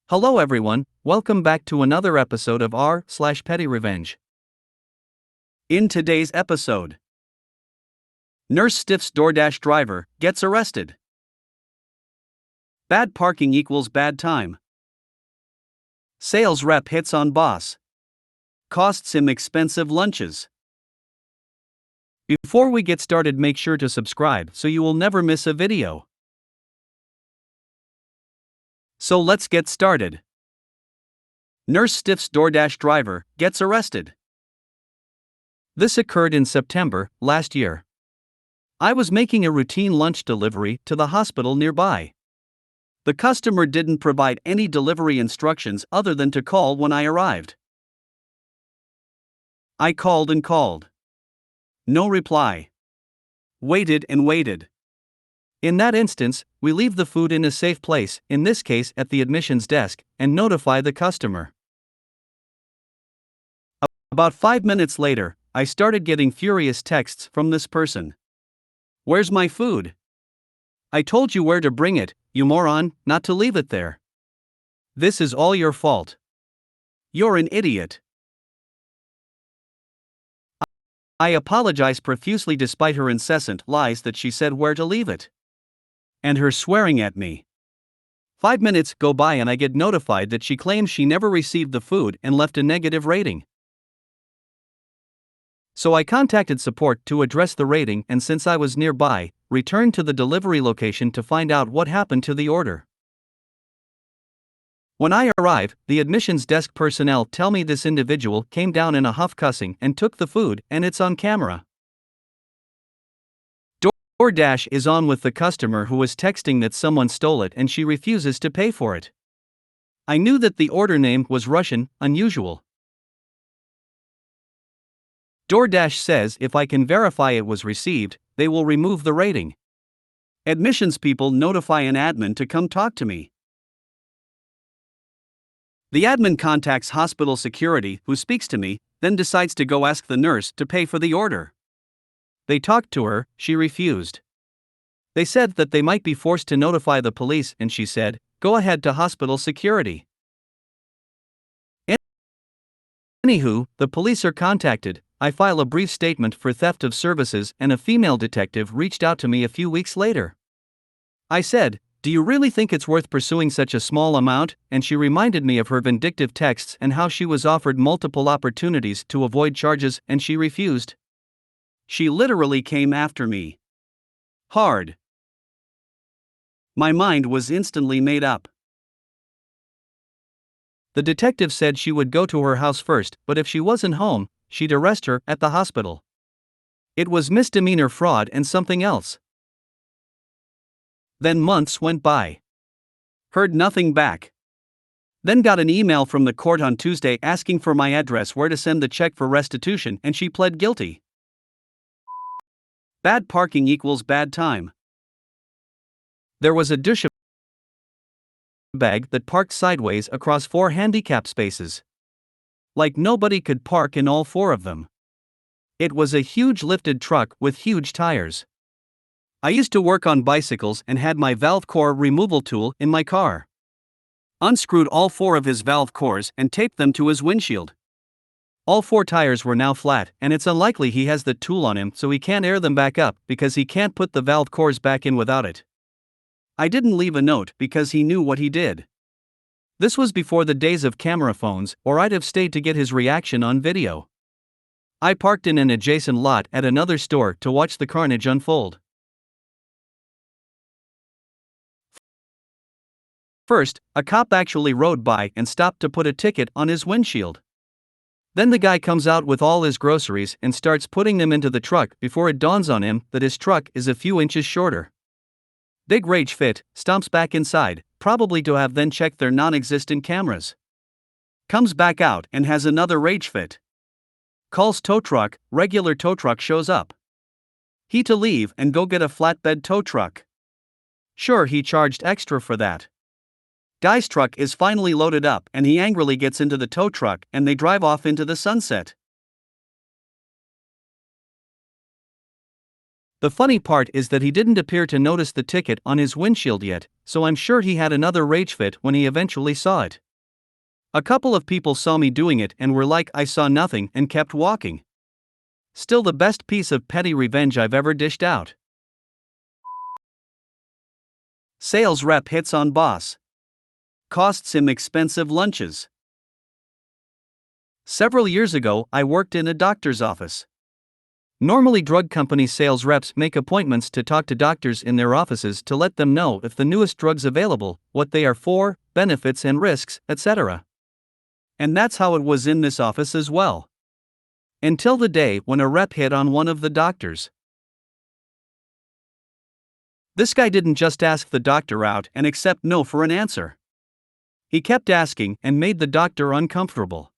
Hello everyone, welcome back to another episode of r/PettyRevenge. In today's episode, nurse stiffs DoorDash driver, gets arrested. Bad parking equals bad time. Sales rep hits on boss. Costs him expensive lunches. Before we get started, make sure to subscribe so you will never miss a video. So let's get started. Nurse stiffs DoorDash driver, gets arrested. This occurred in September, last year. I was making a routine lunch delivery to the hospital nearby. The customer didn't provide any delivery instructions other than to call when I arrived. I called and called. No reply. Waited and waited. In that instance, we leave the food in a safe place, in this case at the admissions desk, and notify the customer. About 5 minutes later, I started getting furious texts from this person. "Where's my food? I told you where to bring it, you moron, not to leave it there. This is all your fault. You're an idiot." I apologized profusely despite her incessant lies that she said where to leave it. And her swearing at me. 5 minutes go by and I get notified that she claims she never received the food and left a negative rating. So I contacted support to address the rating, and since I was nearby, returned to the delivery location to find out what happened to the order. When I arrive, the admissions desk personnel tell me this individual came down in a huff cussing and took the food, and it's on camera. DoorDash is on with the customer who was texting that someone stole it and she refuses to pay for it. I knew that the order name was Russian, unusual. DoorDash says if I can verify it was received, they will remove the rating. Admissions people notify an admin to come talk to me. The admin contacts hospital security, who speaks to me, then decides to go ask the nurse to pay for the order. They talked to her, she refused. They said that they might be forced to notify the police, and she said, "Go ahead to hospital security." Anywho, the police are contacted. I file a brief statement for theft of services, and a female detective reached out to me a few weeks later. I said, "Do you really think it's worth pursuing such a small amount?" And she reminded me of her vindictive texts and how she was offered multiple opportunities to avoid charges and she refused. She literally came after me. Hard. My mind was instantly made up. The detective said she would go to her house first, but if she wasn't home, she'd arrest her at the hospital. It was misdemeanor fraud and something else. Then months went by. Heard nothing back. Then got an email from the court on Tuesday asking for my address where to send the check for restitution, and she pled guilty. Bad parking equals bad time. There was a douche bag that parked sideways across 4 handicap spaces. Like nobody could park in all 4 of them. It was a huge lifted truck with huge tires. I used to work on bicycles and had my valve core removal tool in my car. Unscrewed all 4 of his valve cores and taped them to his windshield. All 4 tires were now flat, and it's unlikely he has the tool on him, so he can't air them back up because he can't put the valve cores back in without it. I didn't leave a note because he knew what he did. This was before the days of camera phones, or I'd have stayed to get his reaction on video. I parked in an adjacent lot at another store to watch the carnage unfold. First, a cop actually rode by and stopped to put a ticket on his windshield. Then the guy comes out with all his groceries and starts putting them into the truck before it dawns on him that his truck is a few inches shorter. Big rage fit, stomps back inside, probably to have then checked their non-existent cameras. Comes back out and has another rage fit. Calls tow truck, regular tow truck shows up. He to leave and go get a flatbed tow truck. Sure, he charged extra for that. Guy's truck is finally loaded up and he angrily gets into the tow truck and they drive off into the sunset. The funny part is that he didn't appear to notice the ticket on his windshield yet, so I'm sure he had another rage fit when he eventually saw it. A couple of people saw me doing it and were like I saw nothing and kept walking. Still the best piece of petty revenge I've ever dished out. Sales rep hits on boss. Costs him expensive lunches. Several years ago, I worked in a doctor's office. Normally, drug company sales reps make appointments to talk to doctors in their offices to let them know if the newest drug's available, what they are for, benefits and risks, etc. And that's how it was in this office as well. Until the day when a rep hit on one of the doctors. This guy didn't just ask the doctor out and accept no for an answer. He kept asking and made the doctor uncomfortable.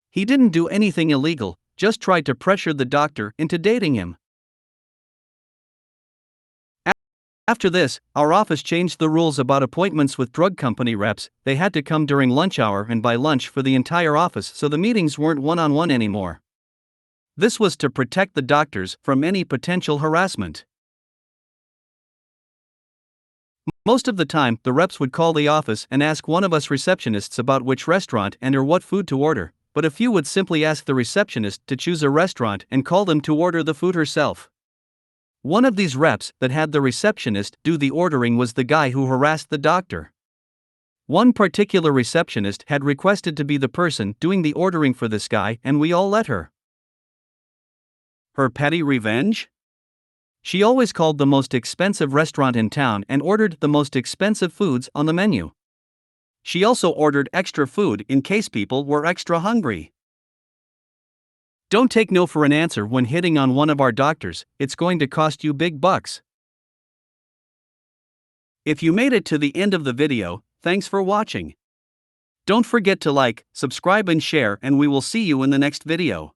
He didn't do anything illegal, just tried to pressure the doctor into dating him. After this, our office changed the rules about appointments with drug company reps. They had to come during lunch hour and by lunch for the entire office, so the meetings weren't one-on-one anymore. This was to protect the doctors from any potential harassment. Most of the time, the reps would call the office and ask one of us receptionists about which restaurant and/or what food to order, but a few would simply ask the receptionist to choose a restaurant and call them to order the food herself. One of these reps that had the receptionist do the ordering was the guy who harassed the doctor. One particular receptionist had requested to be the person doing the ordering for this guy, and we all let her. Her petty revenge? She always called the most expensive restaurant in town and ordered the most expensive foods on the menu. She also ordered extra food in case people were extra hungry. Don't take no for an answer when hitting on one of our doctors, it's going to cost you big bucks. If you made it to the end of the video, thanks for watching. Don't forget to like, subscribe and share, and we will see you in the next video.